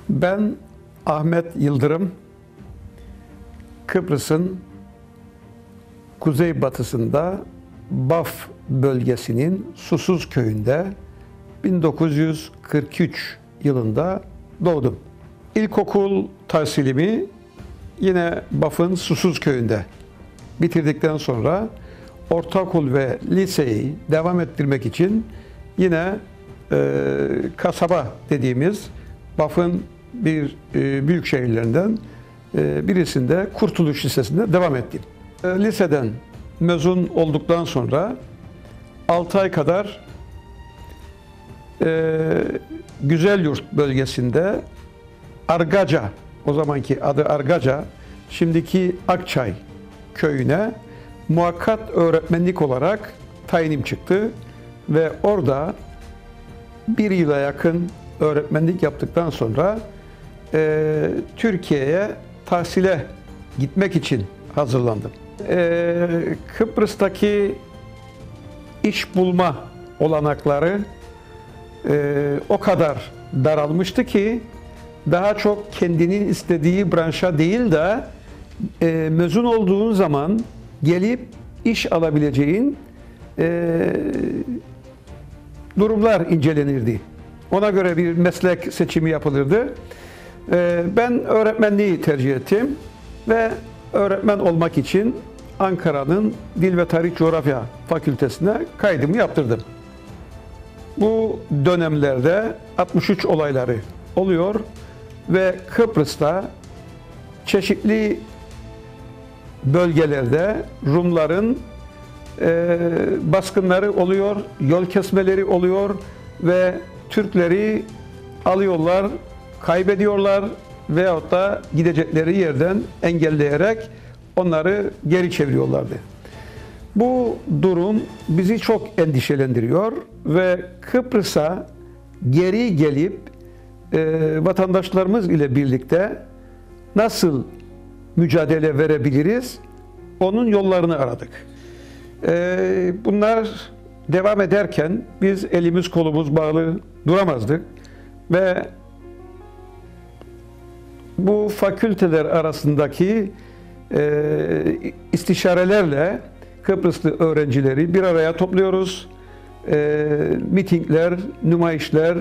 Ben Ahmet Yıldırım, Kıbrıs'ın kuzeybatısında Baf bölgesinin Susuz köyünde 1943 yılında doğdum. İlkokul tahsilimi yine Baf'ın Susuz köyünde bitirdikten sonra ortaokul ve liseyi devam ettirmek için yine kasaba dediğimiz Baf'ın bir büyük şehirlerinden birisinde Kurtuluş Lisesi'nde devam ettim. Liseden mezun olduktan sonra 6 ay kadar Güzelyurt bölgesinde Argaca, o zamanki adı Argaca, şimdiki Akçay köyüne muhakkat öğretmenlik olarak tayinim çıktı ve orada bir yıla yakın öğretmenlik yaptıktan sonra Türkiye'ye tahsile gitmek için hazırlandım. Kıbrıs'taki iş bulma olanakları o kadar daralmıştı ki daha çok kendinin istediği branşa değil de mezun olduğun zaman gelip iş alabileceğin durumlar incelenirdi. Ona göre bir meslek seçimi yapılırdı. Ben öğretmenliği tercih ettim ve öğretmen olmak için Ankara'nın Dil ve Tarih Coğrafya Fakültesine kaydımı yaptırdım. Bu dönemlerde 63 olayları oluyor ve Kıbrıs'ta çeşitli bölgelerde Rumların baskınları oluyor, yol kesmeleri oluyor ve Türkleri alıyorlar, kaybediyorlar veyahut da gidecekleri yerden engelleyerek onları geri çeviriyorlardı. Bu durum bizi çok endişelendiriyor ve Kıbrıs'a geri gelip vatandaşlarımız ile birlikte nasıl mücadele verebiliriz? Onun yollarını aradık. Bunlar devam ederken biz elimiz kolumuz bağlı duramazdık ve bu fakülteler arasındaki istişarelerle Kıbrıslı öğrencileri bir araya topluyoruz. Mitingler, nümayişler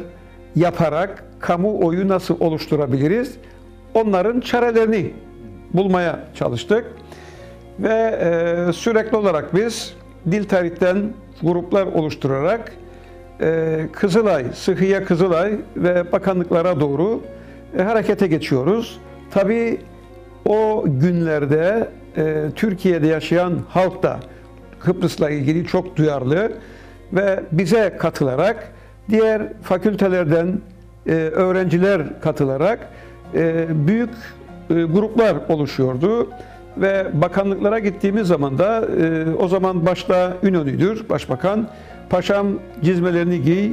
yaparak kamuoyu nasıl oluşturabiliriz? Onların çarelerini bulmaya çalıştık. Ve sürekli olarak biz dil tarihten gruplar oluşturarak Kızılay, Sıhhiye Kızılay ve bakanlıklara doğru harekete geçiyoruz. Tabii o günlerde Türkiye'de yaşayan halk da Kıbrıs'la ilgili çok duyarlı ve bize katılarak diğer fakültelerden öğrenciler katılarak büyük gruplar oluşuyordu. Ve bakanlıklara gittiğimiz zaman da o zaman başta İnönü'dür başbakan. Paşam cizmelerini giy,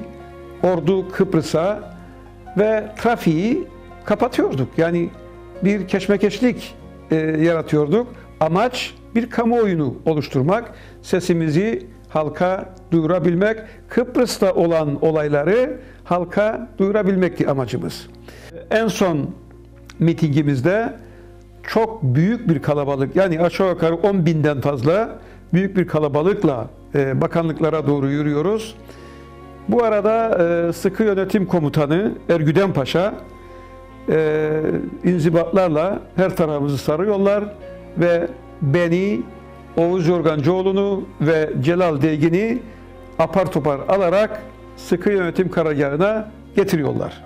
ordu Kıbrıs'a ve trafiği kapatıyorduk. Yani bir keşmekeşlik yaratıyorduk. Amaç bir kamuoyunu oluşturmak, sesimizi halka duyurabilmek, Kıbrıs'ta olan olayları halka duyurabilmekti amacımız. En son mitingimizde çok büyük bir kalabalık, yani aşağı yukarı 10.000'den fazla büyük bir kalabalıkla bakanlıklara doğru yürüyoruz. Bu arada Sıkı Yönetim Komutanı Ergüden Paşa inzibatlarla her tarafımızı sarıyorlar ve beni, Oğuz Yorgancıoğlu'nu ve Celal Değgin'i apar topar alarak Sıkı Yönetim Karargahı'na getiriyorlar.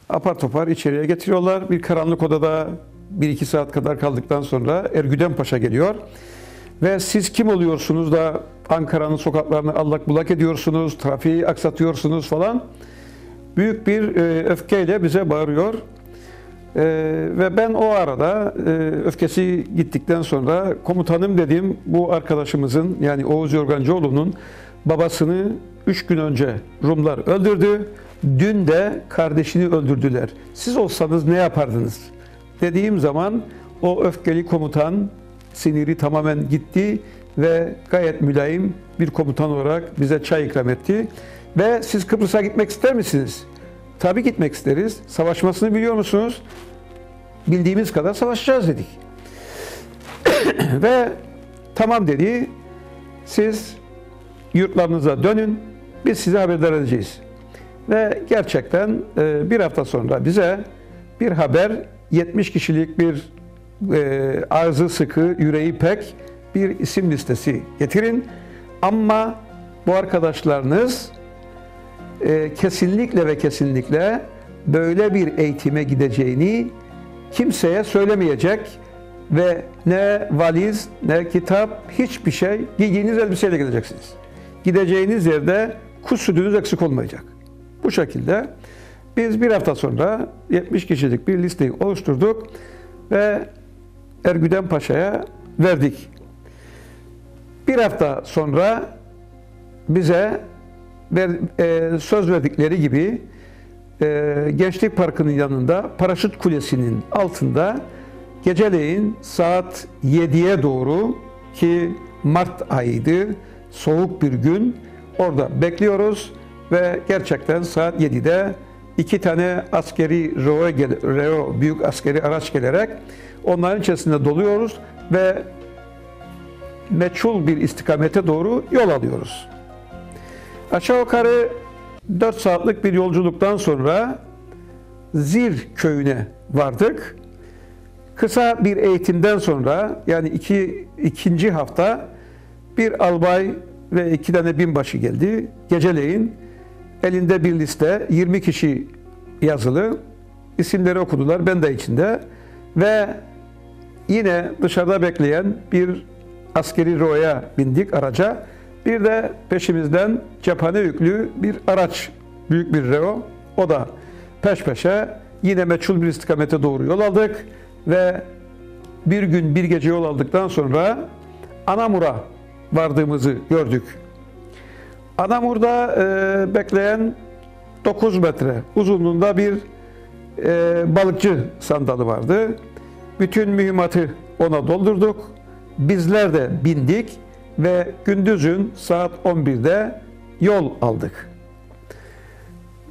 Apar topar içeriye getiriyorlar. Bir karanlık odada 1-2 saat kadar kaldıktan sonra Ergüden Paşa geliyor Ve siz kim oluyorsunuz da Ankara'nın sokaklarını allak bullak ediyorsunuz, trafiği aksatıyorsunuz falan. Büyük bir öfkeyle bize bağırıyor. Ve ben o arada öfkesi gittikten sonra komutanım dedim, bu arkadaşımızın yani Oğuz Yorgancıoğlu'nun babasını 3 gün önce Rumlar öldürdü. Dün de kardeşini öldürdüler. Siz olsanız ne yapardınız? Dediğim zaman o öfkeli komutan siniri tamamen gitti ve gayet mülayim bir komutan olarak bize çay ikram etti. Ve siz Kıbrıs'a gitmek ister misiniz? Tabii gitmek isteriz. Savaşmasını biliyor musunuz? Bildiğimiz kadar savaşacağız dedik. Ve tamam dedi. Siz yurtlarınıza dönün. Biz size haberdar edeceğiz. Ve gerçekten bir hafta sonra bize bir haber, 70 kişilik bir ağzı sıkı, yüreği pek bir isim listesi getirin. Ama bu arkadaşlarınız kesinlikle ve kesinlikle böyle bir eğitime gideceğini kimseye söylemeyecek ve ne valiz, ne kitap, hiçbir şey, giydiğiniz elbiseyle gideceksiniz. Gideceğiniz yerde kuş sütünüz eksik olmayacak. Bu şekilde biz bir hafta sonra 70 kişilik bir listeyi oluşturduk ve Ergüden Paşa'ya verdik. Bir hafta sonra bize söz verdikleri gibi Gençlik Parkı'nın yanında Paraşüt Kulesi'nin altında geceleyin saat 7'ye doğru, ki Mart ayıydı, soğuk bir gün, orada bekliyoruz ve gerçekten saat 7'de 2 tane askeri Reo büyük askeri araç gelerek onların içerisinde doluyoruz ve meçhul bir istikamete doğru yol alıyoruz. Aşağı yukarı 4 saatlik bir yolculuktan sonra Zir köyüne vardık. Kısa bir eğitimden sonra, yani ikinci hafta bir albay ve 2 tane binbaşı geldi. Geceleyin elinde bir liste, 20 kişi yazılı. İsimleri okudular, ben de içinde. Ve yine dışarıda bekleyen bir askeri roya bindik, araca. Bir de peşimizden cephane yüklü bir araç, büyük bir reo. O da peş peşe yine meçhul bir istikamete doğru yol aldık ve bir gün bir gece yol aldıktan sonra Anamur'a vardığımızı gördük. Anamur'da bekleyen 9 metre uzunluğunda bir balıkçı sandalı vardı. Bütün mühimmatı ona doldurduk. Bizler de bindik ve gündüzün saat 11'de yol aldık.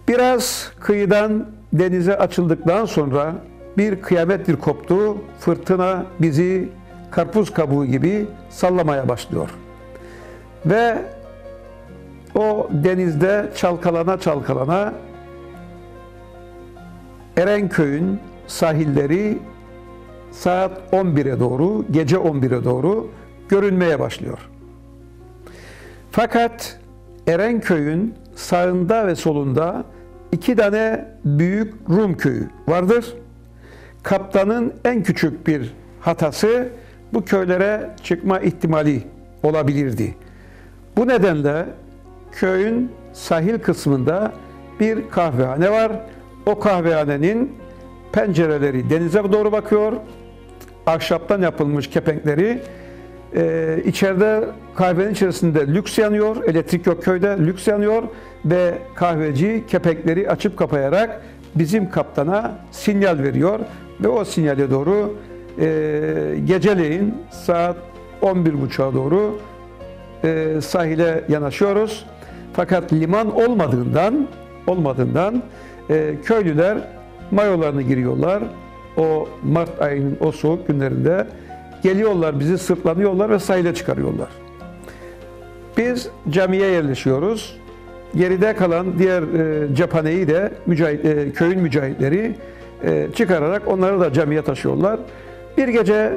Biraz kıyıdan denize açıldıktan sonra bir kıyamettir koptu. Fırtına bizi karpuz kabuğu gibi sallamaya başlıyor. Ve o denizde çalkalana çalkalana Erenköy'ün sahilleri saat 11'e doğru, gece 11'e doğru görünmeye başlıyor. Fakat Erenköy'ün sağında ve solunda 2 tane büyük Rum köyü vardır. Kaptanın en küçük bir hatası bu köylere çıkma ihtimali olabilirdi. Bu nedenle köyün sahil kısmında bir kahvehane var. O kahvehanenin pencereleri denize doğru bakıyor. Ahşaptan yapılmış kepenkleri. İçeride kahvenin içerisinde lüks yanıyor. Elektrik yok köyde, lüks yanıyor ve kahveci kepenkleri açıp kapayarak bizim kaptana sinyal veriyor ve o sinyale doğru geceleyin saat 11.30'a doğru sahile yanaşıyoruz. Fakat liman olmadığından köylüler mayolarını giriyorlar. O Mart ayının o soğuk günlerinde geliyorlar, bizi sırtlanıyorlar ve sahile çıkarıyorlar. Biz camiye yerleşiyoruz. Geride kalan diğer cephaneyi de köyün mücahitleri çıkararak onları da camiye taşıyorlar. Bir gece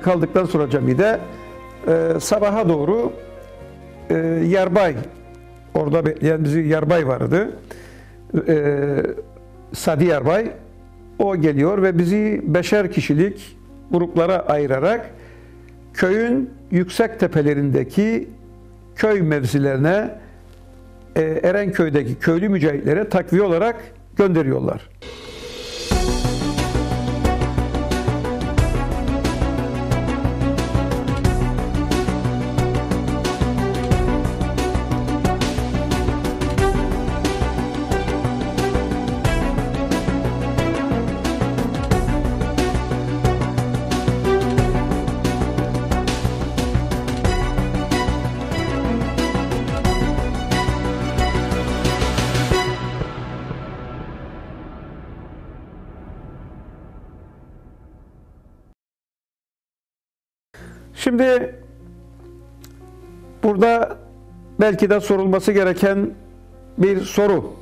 kaldıktan sonra camide sabaha doğru yarbay, orada bekleyen bizi yarbay vardı. Sadi Yarbay, o geliyor ve bizi 5'er kişilik gruplara ayırarak köyün yüksek tepelerindeki köy mevzilerine Erenköy'deki köylü mücahitlere takviye olarak gönderiyorlar. Şimdi burada belki de sorulması gereken bir soru.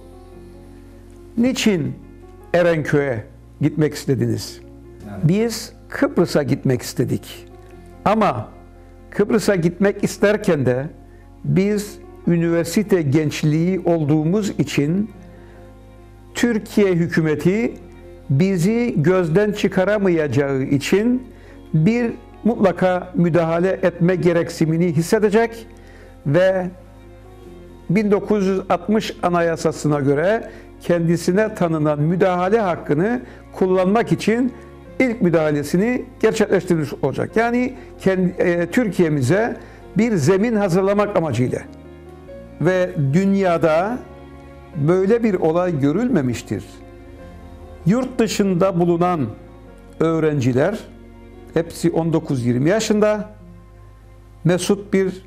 Niçin Erenköy'e gitmek istediniz? Biz Kıbrıs'a gitmek istedik. Ama Kıbrıs'a gitmek isterken de biz üniversite gençliği olduğumuz için Türkiye hükümeti bizi gözden çıkaramayacağı için bir mutlaka müdahale etme gereksinimini hissedecek ve 1960 Anayasası'na göre kendisine tanınan müdahale hakkını kullanmak için ilk müdahalesini gerçekleştirmiş olacak. Yani Türkiye'mize bir zemin hazırlamak amacıyla ve dünyada böyle bir olay görülmemiştir. Yurt dışında bulunan öğrenciler hepsi 19-20 yaşında mesut bir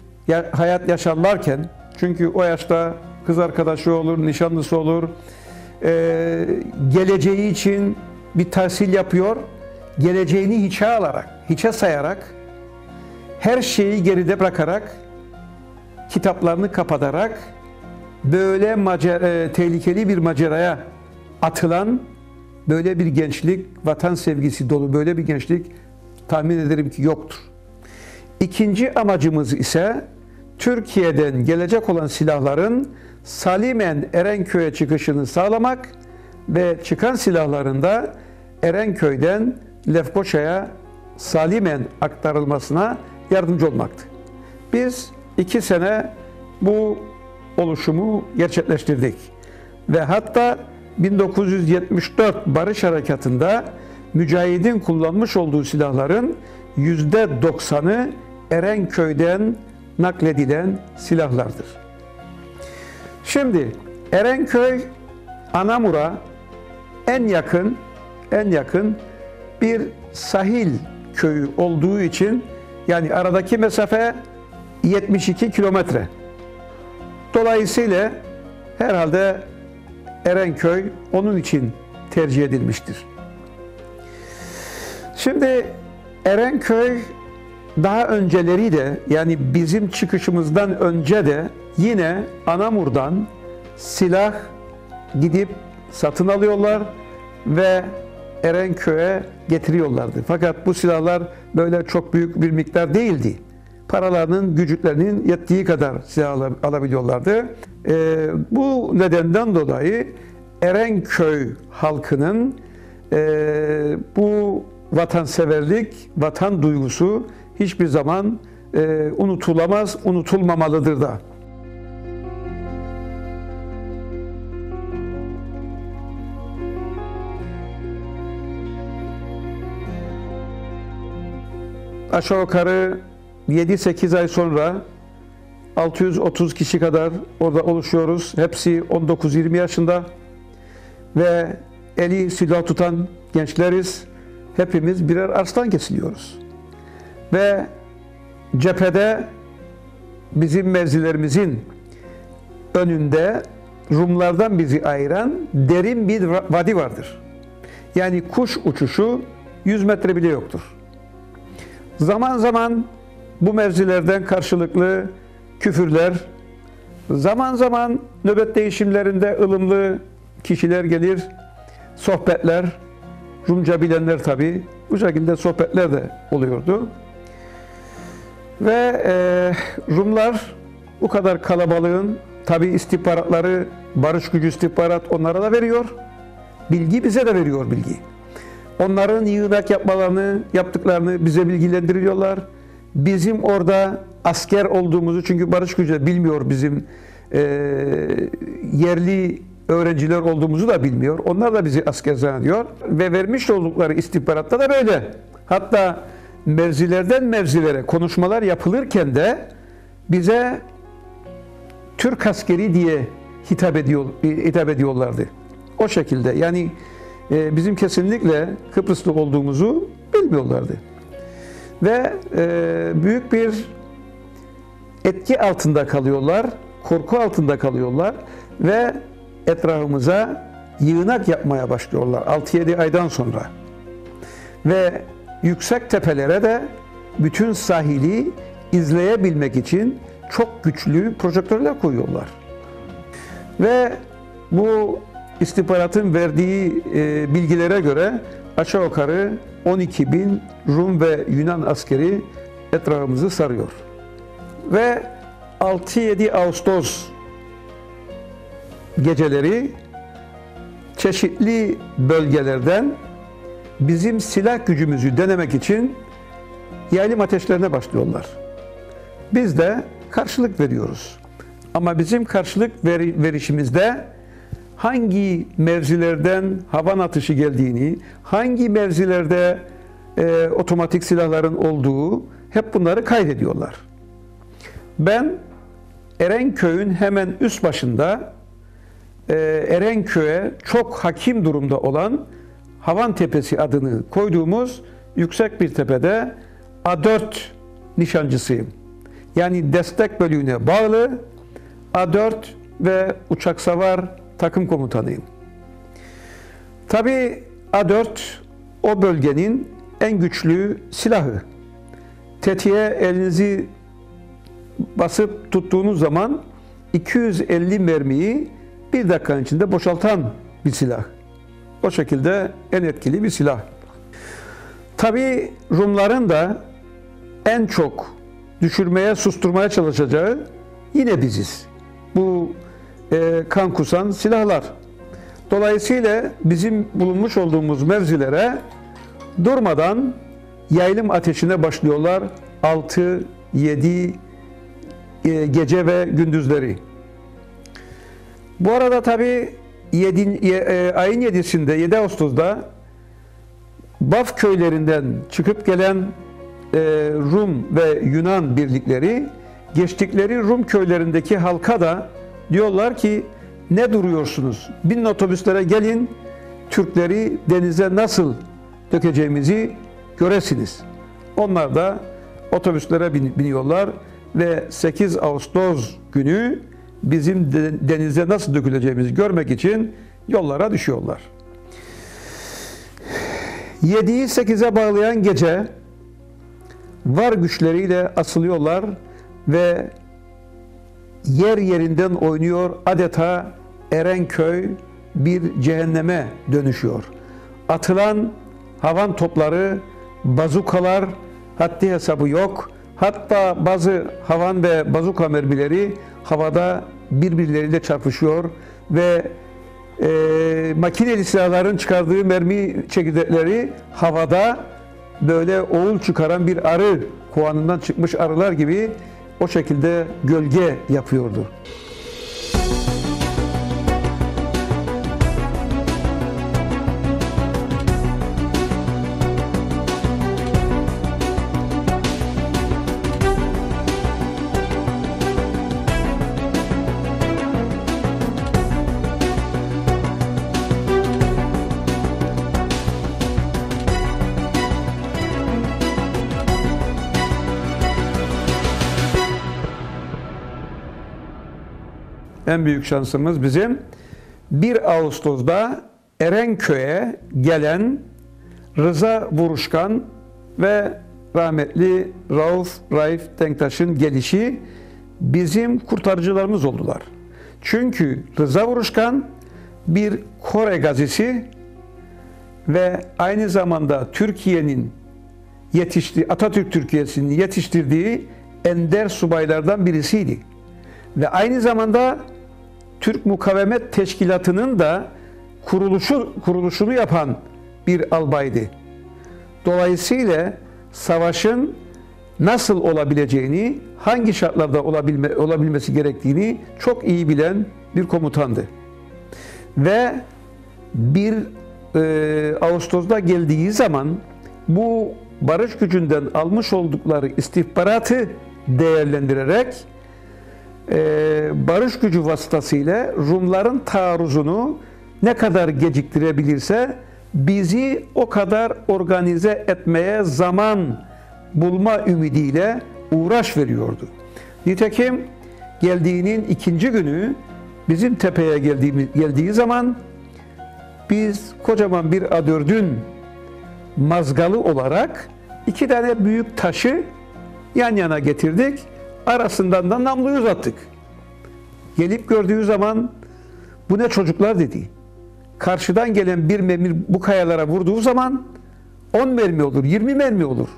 hayat yaşarlarken, çünkü o yaşta kız arkadaşı olur, nişanlısı olur, geleceği için bir tahsil yapıyor, geleceğini hiçe sayarak, her şeyi geride bırakarak, kitaplarını kapatarak böyle tehlikeli bir maceraya atılan böyle bir gençlik, vatan sevgisi dolu böyle bir gençlik tahmin ederim ki yoktur. İkinci amacımız ise Türkiye'den gelecek olan silahların salimen Erenköy'e çıkışını sağlamak ve çıkan silahların da Erenköy'den Lefkoça'ya salimen aktarılmasına yardımcı olmaktı. Biz 2 sene bu oluşumu gerçekleştirdik ve hatta 1974 Barış Harekatı'nda mücahidin kullanmış olduğu silahların %90'ı Erenköy'den nakledilen silahlardır. Şimdi Erenköy Anamur'a en yakın bir sahil köyü olduğu için, yani aradaki mesafe 72 kilometre. Dolayısıyla herhalde Erenköy onun için tercih edilmiştir. Şimdi Erenköy daha önceleri de, yani bizim çıkışımızdan önce de yine Anamur'dan silah gidip satın alıyorlar ve Erenköy'e getiriyorlardı. Fakat bu silahlar böyle çok büyük bir miktar değildi. Paralarının, güçlerinin yettiği kadar silah alabiliyorlardı. Bu nedenden dolayı Erenköy halkının bu vatanseverlik, vatan duygusu hiçbir zaman unutulamaz, unutulmamalıdır da. Aşağı yukarı 7-8 ay sonra 630 kişi kadar orada oluşuyoruz. Hepsi 19-20 yaşında ve eli silah tutan gençleriz. Hepimiz birer arslan kesiliyoruz. Ve cephede bizim mevzilerimizin önünde Rumlardan bizi ayıran derin bir vadi vardır. Yani kuş uçuşu 100 metre bile yoktur. Zaman zaman bu mevzilerden karşılıklı küfürler, zaman zaman nöbet değişimlerinde ılımlı kişiler gelir, sohbetler, Rumca bilenler tabii, bu şekilde sohbetler de oluyordu. Ve Rumlar bu kadar kalabalığın tabii istihbaratları, barış gücü istihbarat onlara da veriyor, bilgi bize de veriyor bilgi. Onların yığınak yaptıklarını bize bilgilendiriyorlar. bizim orada asker olduğumuzu, çünkü barış gücü bilmiyor, bizim yerli öğrenciler olduğumuzu da bilmiyor. Onlar da bizi asker zannediyor ve vermiş oldukları istihbaratta da böyle. Hatta mevzilerden mevzilere konuşmalar yapılırken de bize Türk askeri diye hitap ediyorlardı. O şekilde, yani bizim kesinlikle Kıbrıslı olduğumuzu bilmiyorlardı. Ve büyük bir etki altında kalıyorlar, korku altında kalıyorlar ve etrafımıza yığınak yapmaya başlıyorlar 6-7 aydan sonra. Ve yüksek tepelere de bütün sahili izleyebilmek için çok güçlü projektörler koyuyorlar. Ve bu istihbaratın verdiği bilgilere göre aşağı yukarı 12.000 Rum ve Yunan askeri etrafımızı sarıyor. Ve 6-7 Ağustos geceleri çeşitli bölgelerden bizim silah gücümüzü denemek için yaylım ateşlerine başlıyorlar. Biz de karşılık veriyoruz. Ama bizim karşılık verişimizde hangi mevzilerden havan atışı geldiğini, hangi mevzilerde otomatik silahların olduğu, hep bunları kaydediyorlar. Ben Erenköy'ün hemen üst başında Erenköy'e çok hakim durumda olan Havan Tepesi adını koyduğumuz yüksek bir tepede A4 nişancısıyım. Yani destek bölüğüne bağlı A4 ve uçak savar takım komutanıyım. Tabii A4 o bölgenin en güçlü silahı. Tetiğe elinizi basıp tuttuğunuz zaman 250 mermiyi bir dakikanın içinde boşaltan bir silah. O şekilde en etkili bir silah. Tabii Rumların da en çok düşürmeye, susturmaya çalışacağı yine biziz. Bu kan kusan silahlar. Dolayısıyla bizim bulunmuş olduğumuz mevzilere durmadan yaylım ateşine başlıyorlar 6-7 gece ve gündüzleri. Bu arada tabii ayın 7'sinde 7 Ağustos'da Baf köylerinden çıkıp gelen Rum ve Yunan birlikleri geçtikleri Rum köylerindeki halka da diyorlar ki ne duruyorsunuz? Binin otobüslere gelin, Türkleri denize nasıl dökeceğimizi göresiniz. Onlar da otobüslere biniyorlar ve 8 Ağustos günü bizim denize nasıl döküleceğimizi görmek için yollara düşüyorlar. 7'yi 8'e bağlayan gece var güçleriyle asılıyorlar ve yer yerinden oynuyor, adeta Erenköy bir cehenneme dönüşüyor. Atılan havan topları, bazukalar haddi hesabı yok. Hatta bazı havan ve bazuka mermileri havada birbirleriyle çarpışıyor ve makineli silahların çıkardığı mermi çekirdekleri havada böyle oğul çıkaran bir arı, kovanından çıkmış arılar gibi o şekilde gölge yapıyordu. En büyük şansımız bizim 1 Ağustos'da Erenköy'e gelen Rıza Vuruşkan ve rahmetli Raif Denktaş'ın gelişi bizim kurtarıcılarımız oldular. Çünkü Rıza Vuruşkan bir Kore gazisi ve aynı zamanda Türkiye'nin Atatürk Türkiye'sinin yetiştirdiği ender subaylardan birisiydi. Ve aynı zamanda Türk Mukavemet Teşkilatı'nın da kuruluşunu yapan bir albaydı. Dolayısıyla savaşın nasıl olabileceğini, hangi şartlarda olabilmesi gerektiğini çok iyi bilen bir komutandı. Ve 1 Ağustos'ta geldiği zaman bu barış gücünden almış oldukları istihbaratı değerlendirerek barış gücü vasıtasıyla Rumların taarruzunu ne kadar geciktirebilirse bizi o kadar organize etmeye zaman bulma ümidiyle uğraş veriyordu. Nitekim geldiğinin 2. günü bizim tepeye geldiği zaman biz kocaman bir A4'ün mazgalı olarak 2 tane büyük taşı yan yana getirdik. Arasından da namluyu uzattık. Gelip gördüğü zaman bu ne çocuklar dedi. Karşıdan gelen bir mermi bu kayalara vurduğu zaman 10 mermi olur, 20 mermi olur.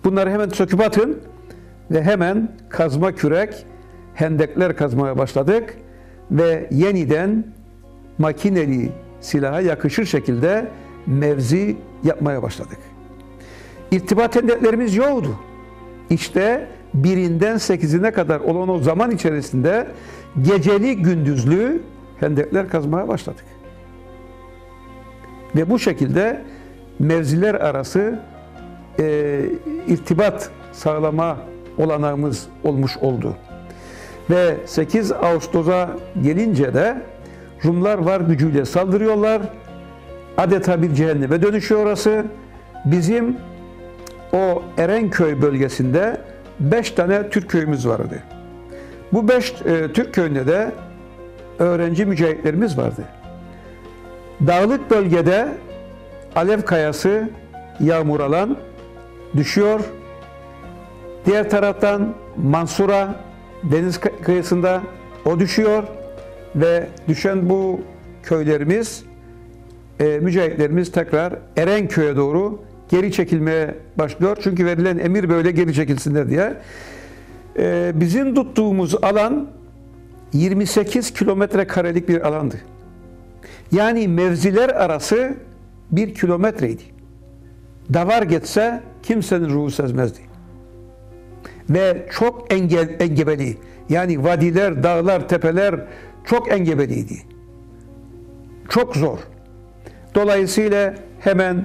Bunları hemen söküp atın ve hemen kazma kürek, hendekler kazmaya başladık ve yeniden makineli silaha yakışır şekilde mevzi yapmaya başladık. İrtibat hendeklerimiz yoktu. İşte 1'inden 8'ine kadar olan o zaman içerisinde geceli gündüzlü hendekler kazmaya başladık. Ve bu şekilde mevziler arası irtibat sağlama olanağımız olmuş oldu. Ve 8 Ağustos'a gelince de Rumlar var gücüyle saldırıyorlar. Adeta bir cehenneme dönüşüyor orası. Bizim o Erenköy bölgesinde 5 tane Türk köyümüz vardı. Bu 5 Türk köyünde de öğrenci mücahitlerimiz vardı. Dağlık bölgede alev kayası yağmur alan düşüyor. Diğer taraftan Mansura deniz kıyısında o düşüyor ve düşen bu köylerimiz, mücahitlerimiz tekrar Erenköy'e doğru geri çekilmeye başlıyor. Çünkü verilen emir böyle geri çekilsinler diye. Bizim tuttuğumuz alan 28 kilometre karelik bir alandı. Yani mevziler arası 1 kilometreydi. Davar geçse kimsenin ruhu sezmezdi. Ve çok engebeli. Yani vadiler, dağlar, tepeler çok engebeliydi. Çok zor. Dolayısıyla hemen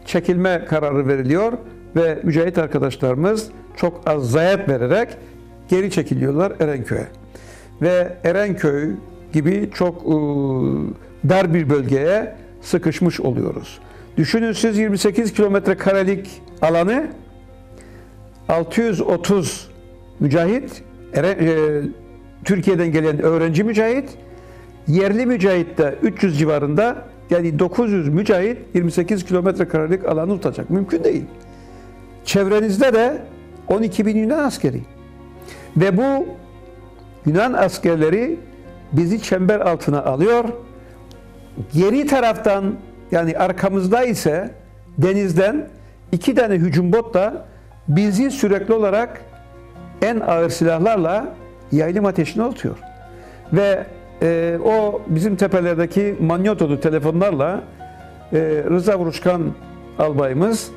çekilme kararı veriliyor ve mücahit arkadaşlarımız çok az zayiat vererek geri çekiliyorlar Erenköy'e. Ve Erenköy gibi çok dar bir bölgeye sıkışmış oluyoruz. Düşünün siz 28 kilometre karelik alanı 630 mücahit, Türkiye'den gelen öğrenci mücahit, yerli mücahit de 300 civarında, yani 900 mücahit 28 kilometre karelik alanı tutacak. Mümkün değil. Çevrenizde de 12.000 Yunan askeri. Ve bu Yunan askerleri bizi çember altına alıyor. Geri taraftan, yani arkamızda ise denizden 2 tane hücum bot da bizi sürekli olarak en ağır silahlarla yaylım ateşine atıyor. Ve o bizim tepelerdeki manyetolu telefonlarla Rıza Vuruşkan albayımız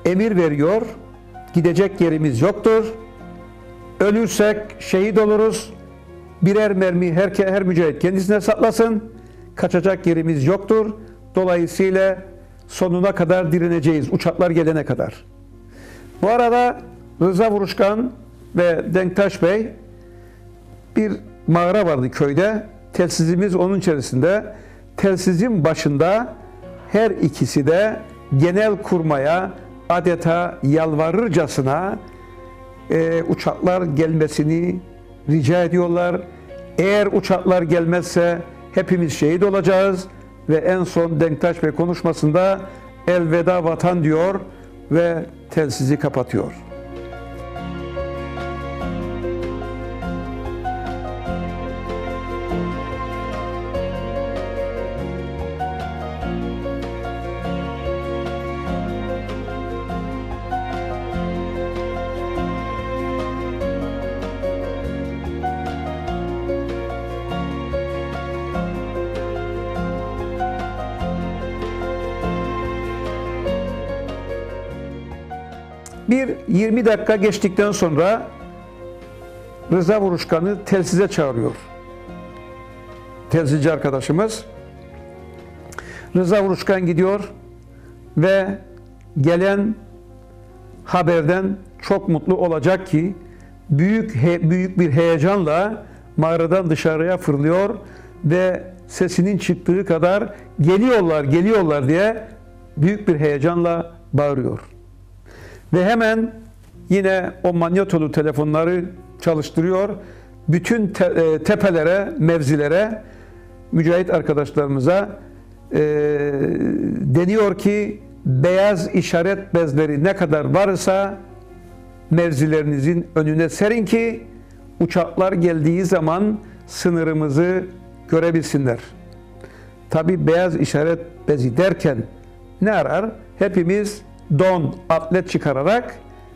emir veriyor. Gidecek yerimiz yoktur. Ölürsek şehit oluruz. Birer mermi her mücahit kendisine saklasın. Kaçacak yerimiz yoktur. Dolayısıyla sonuna kadar direneceğiz. Uçaklar gelene kadar. Bu arada Rıza Vuruşkan ve Denktaş Bey, bir mağara vardı köyde. Telsizimiz onun içerisinde. Telsizin başında her ikisi de Genelkurmay'a adeta yalvarırcasına uçaklar gelmesini rica ediyorlar. Eğer uçaklar gelmezse hepimiz şehit olacağız ve en son Denktaş Bey konuşmasında elveda vatan diyor ve telsizi kapatıyor. Bir 20 dakika geçtikten sonra Rıza Vuruşkan'ı telsize çağırıyor. Telsizci arkadaşımız. Rıza Vuruşkan gidiyor ve gelen haberden çok mutlu olacak ki büyük bir heyecanla mağaradan dışarıya fırlıyor ve sesinin çıktığı kadar geliyorlar diye büyük bir heyecanla bağırıyor. Ve hemen yine o manyetolu telefonları çalıştırıyor. Bütün tepelere, mevzilere, mücahit arkadaşlarımıza deniyor ki beyaz işaret bezleri ne kadar varsa mevzilerinizin önüne serin ki uçaklar geldiği zaman sınırımızı görebilsinler. Tabi beyaz işaret bezi derken ne arar? Hepimiz don, atlet çıkararak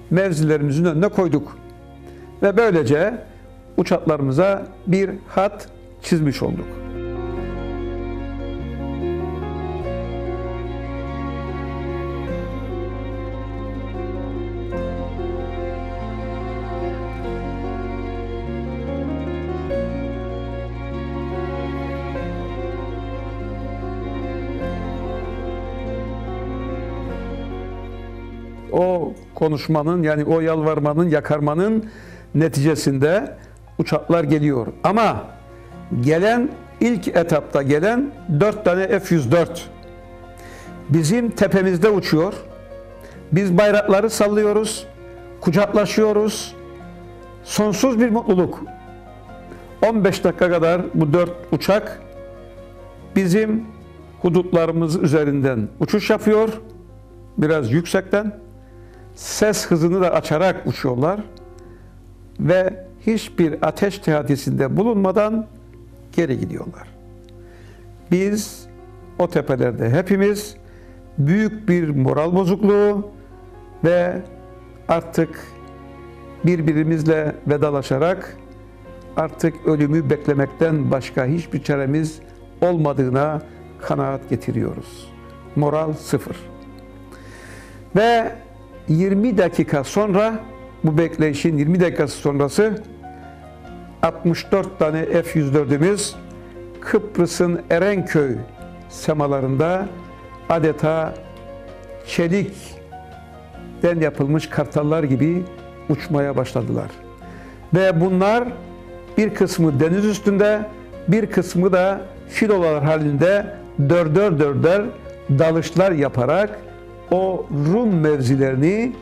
mevzilerimizin önüne koyduk. Ve böylece uçaklarımıza bir hat çizmiş olduk. O konuşmanın, yani o yalvarmanın, yakarmanın neticesinde uçaklar geliyor. Ama ilk etapta gelen 4 tane F-104 bizim tepemizde uçuyor. Biz bayrakları sallıyoruz, kucaklaşıyoruz. Sonsuz bir mutluluk. 15 dakika kadar bu 4 uçak bizim hudutlarımız üzerinden uçuş yapıyor. Biraz yüksekten. Ses hızını da açarak uçuyorlar ve hiçbir ateş tehdidinde bulunmadan geri gidiyorlar. Biz o tepelerde hepimiz büyük bir moral bozukluğu ve artık birbirimizle vedalaşarak artık ölümü beklemekten başka hiçbir çaremiz olmadığına kanaat getiriyoruz. Moral sıfır. Ve 20 dakika sonra, bu bekleyişin 20 dakikası sonrası 64 tane F-104'ümüz Kıbrıs'ın Erenköy semalarında adeta çelikten yapılmış kartallar gibi uçmaya başladılar. Ve bunlar bir kısmı deniz üstünde, bir kısmı da filolar halinde dörder dalışlar yaparak o Rum mevzilerini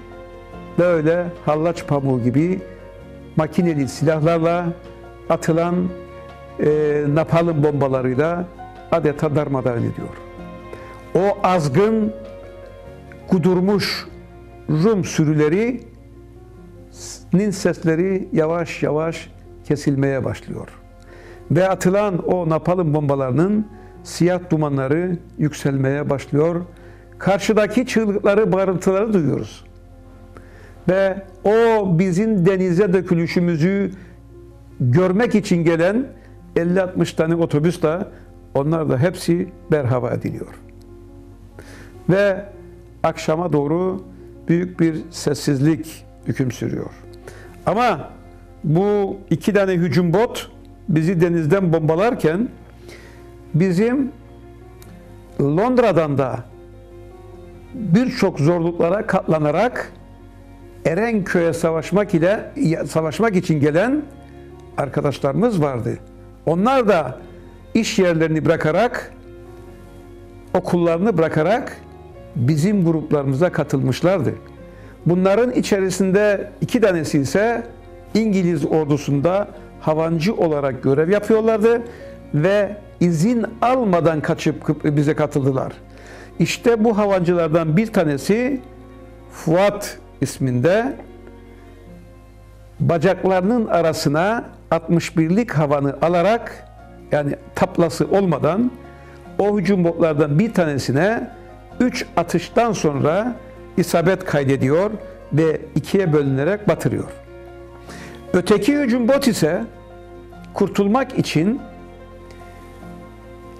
böyle hallaç pamuğu gibi makineli silahlarla atılan napalm bombalarıyla adeta darmadağın ediyor. O azgın, kudurmuş Rum sürülerinin sesleri yavaş yavaş kesilmeye başlıyor. Ve atılan o napalm bombalarının siyah dumanları yükselmeye başlıyor. Karşıdaki çığlıkları, bağırtıları duyuyoruz. Ve o bizim denize dökülüşümüzü görmek için gelen 50-60 tane otobüs de, onlar da hepsi berhava ediliyor. Ve akşama doğru büyük bir sessizlik hüküm sürüyor. Ama bu 2 tane hücum bot bizi denizden bombalarken bizim Londra'dan da birçok zorluklara katlanarak Erenköy'e savaşmak için gelen arkadaşlarımız vardı. Onlar da iş yerlerini bırakarak, okullarını bırakarak bizim gruplarımıza katılmışlardı. Bunların içerisinde 2 tanesi ise İngiliz ordusunda havancı olarak görev yapıyorlardı ve izin almadan kaçıp bize katıldılar. İşte bu havancılardan bir tanesi Fuat isminde, bacaklarının arasına 61'lik havanı alarak, yani taplası olmadan o hücum botlardan bir tanesine 3 atıştan sonra isabet kaydediyor ve 2'ye bölünerek batırıyor. Öteki hücum bot ise kurtulmak için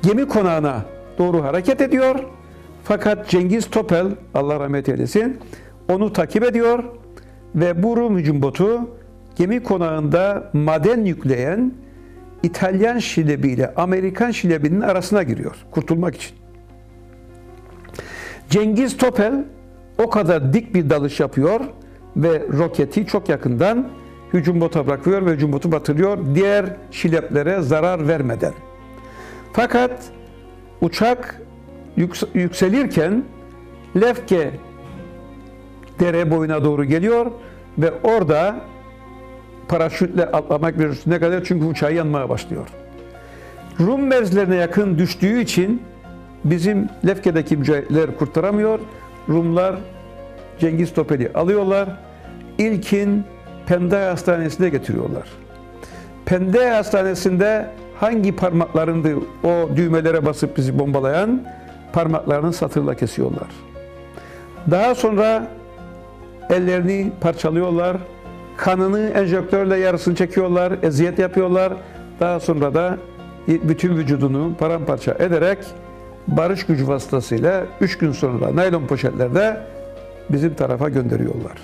gemi konağına doğru hareket ediyor. Fakat Cengiz Topel, Allah rahmet eylesin, onu takip ediyor ve bu Rum hücum botu gemi konağında maden yükleyen İtalyan şilebi ile Amerikan şilebinin arasına giriyor kurtulmak için. Cengiz Topel o kadar dik bir dalış yapıyor ve roketi çok yakından hücum bota bırakıyor ve hücum botu batırıyor diğer şileplere zarar vermeden. Fakat uçak yükselirken Lefke dere boyuna doğru geliyor ve orada paraşütle atlamak ne kadar çünkü uçağı yanmaya başlıyor. Rum mevzilerine yakın düştüğü için bizim Lefke'deki mücahitler kurtaramıyor. Rumlar Cengiz Topel'i alıyorlar. İlkin Penday Hastanesi'ne getiriyorlar. Penday Hastanesi'nde hangi parmaklarındı o düğmelere basıp bizi bombalayan parmaklarını satırla kesiyorlar. Daha sonra ellerini parçalıyorlar. Kanını enjektörle yarısını çekiyorlar, eziyet yapıyorlar. Daha sonra da bütün vücudunu paramparça ederek barış gücü vasıtasıyla 3 gün sonra naylon poşetlerde bizim tarafa gönderiyorlar.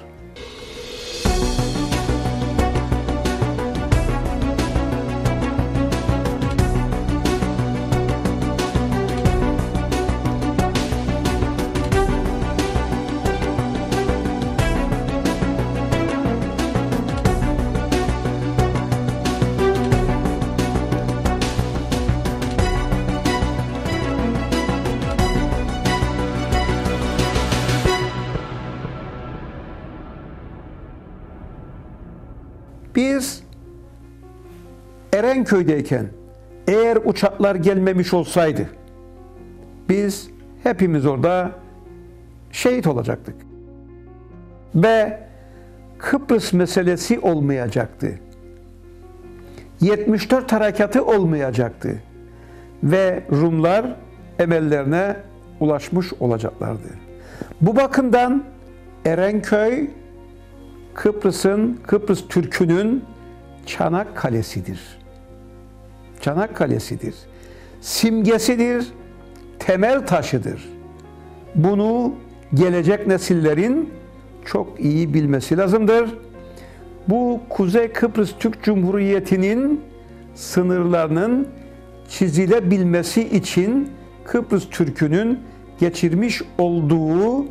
Biz Erenköy'deyken eğer uçaklar gelmemiş olsaydı biz hepimiz orada şehit olacaktık. Ve Kıbrıs meselesi olmayacaktı. 74 harekatı olmayacaktı. Ve Rumlar emellerine ulaşmış olacaklardı. Bu bakımdan Erenköy Kıbrıs Türk'ünün Çanakkale'sidir. Çanakkale'sidir. Simgesidir, temel taşıdır. Bunu gelecek nesillerin çok iyi bilmesi lazımdır. Bu Kuzey Kıbrıs Türk Cumhuriyeti'nin sınırlarının çizilebilmesi için Kıbrıs Türk'ünün geçirmiş olduğu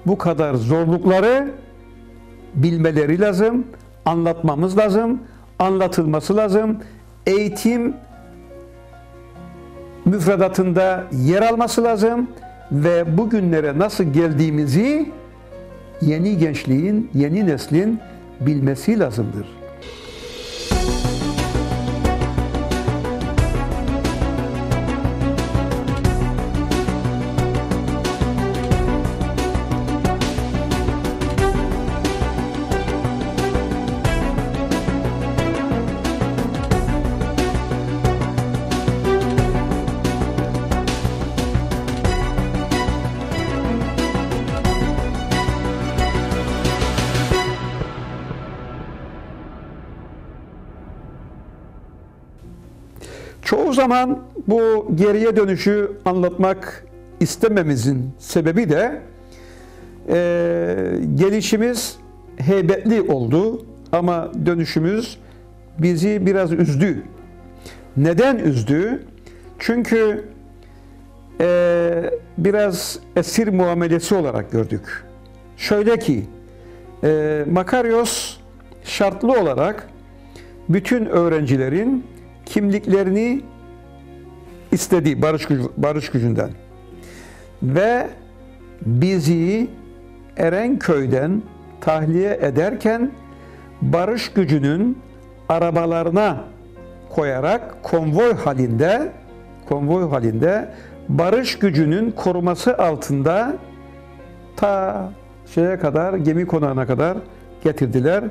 bu kadar zorlukları bilmeleri lazım, anlatmamız lazım, anlatılması lazım. Eğitim müfredatında yer alması lazım ve bugünlere nasıl geldiğimizi yeni gençliğin, yeni neslin bilmesi lazımdır. Çoğu zaman bu geriye dönüşü anlatmak istememizin sebebi de gelişimiz heybetli oldu ama dönüşümüz bizi biraz üzdü. Neden üzdü? Çünkü biraz esir muamelesi olarak gördük. Şöyle ki Makarios şartlı olarak bütün öğrencilerin kimliklerini istedi barış gücünden ve bizi Erenköy'den tahliye ederken barış gücünün arabalarına koyarak konvoy halinde barış gücünün koruması altında ta gemi konağına kadar getirdiler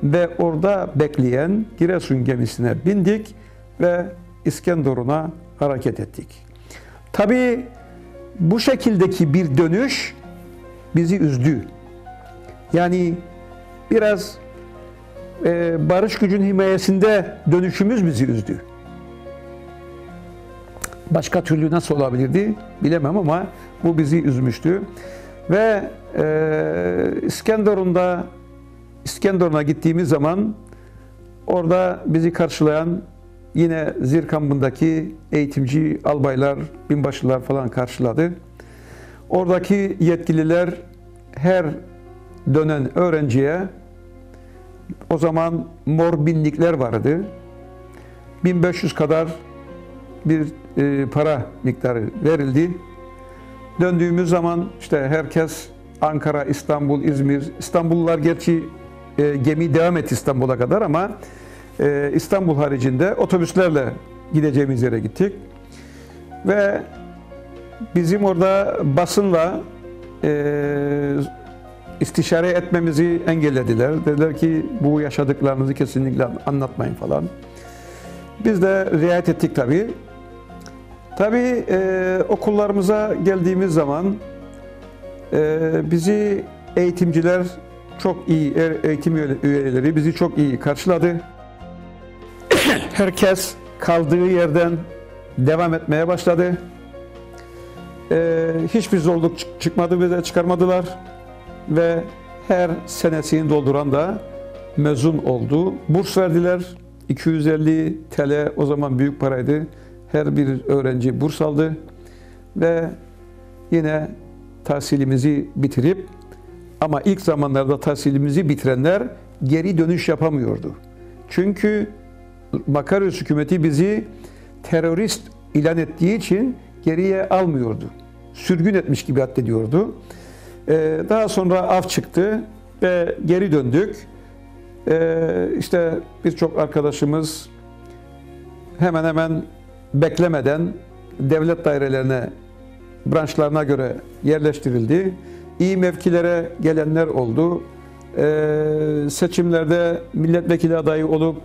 ve orada bekleyen Giresun gemisine bindik ve İskenderun'a hareket ettik. Tabii bu şekildeki bir dönüş bizi üzdü. Yani biraz barış gücün himayesinde dönüşümüz bizi üzdü. Başka türlü nasıl olabilirdi bilemem ama bu bizi üzmüştü. Ve İskenderun'a gittiğimiz zaman orada bizi karşılayan yine Zir kampındaki eğitimci albaylar, binbaşılar falan karşıladı. Oradaki yetkililer her dönen öğrenciye, o zaman mor binlikler vardı, 1500 kadar bir para miktarı verildi. Döndüğümüz zaman işte herkes Ankara, İstanbul, İzmir, İstanbullular gerçi gemi devam etti İstanbul'a kadar ama İstanbul haricinde otobüslerle gideceğimiz yere gittik. Ve bizim orada basınla istişare etmemizi engellediler. Dediler ki bu yaşadıklarınızı kesinlikle anlatmayın falan. Biz de riayet ettik tabii. Tabii okullarımıza geldiğimiz zaman bizi eğitimciler çok iyi, eğitim üyeleri bizi çok iyi karşıladı. Herkes kaldığı yerden devam etmeye başladı. Hiçbir zorluk çıkmadı, bize çıkarmadılar. Ve her senesini dolduran da mezun oldu. Burs verdiler. 250 TL o zaman büyük paraydı. Her bir öğrenci burs aldı. Ve yine tahsilimizi bitirip, ama ilk zamanlarda tahsilimizi bitirenler geri dönüş yapamıyordu. Çünkü Makarios hükümeti bizi terörist ilan ettiği için geriye almıyordu. Sürgün etmiş gibi addediyordu. Daha sonra af çıktı ve geri döndük. İşte birçok arkadaşımız hemen hemen beklemeden devlet dairelerine, branşlarına göre yerleştirildi. İyi mevkilere gelenler oldu. Seçimlerde milletvekili adayı olup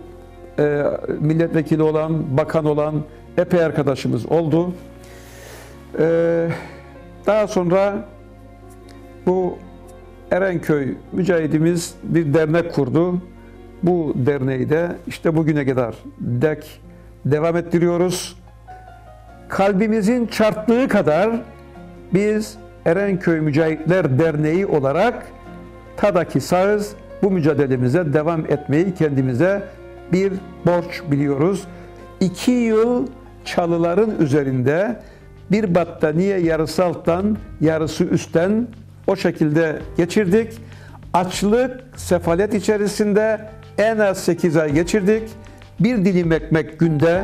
milletvekili olan, bakan olan epey arkadaşımız oldu. Daha sonra bu Erenköy mücahidimiz bir dernek kurdu. Bu derneği de işte bugüne kadar devam ettiriyoruz. Kalbimizin çarptığı kadar biz Erenköy Mücahitler Derneği olarak tadaki sağız, bu mücadelemize devam etmeyi kendimize bir borç biliyoruz. 2 yıl çalıların üzerinde bir battaniye yarısı alttan yarısı üstten o şekilde geçirdik. Açlık, sefalet içerisinde en az 8 ay geçirdik. Bir dilim ekmek günde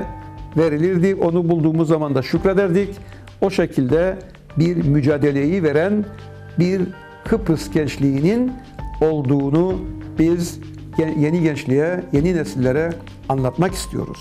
verilirdi. Onu bulduğumuz zaman da şükrederdik. O şekilde bir mücadeleyi veren bir Kıbrıs gençliğinin olduğunu biz yeni gençliğe, yeni nesillere anlatmak istiyoruz.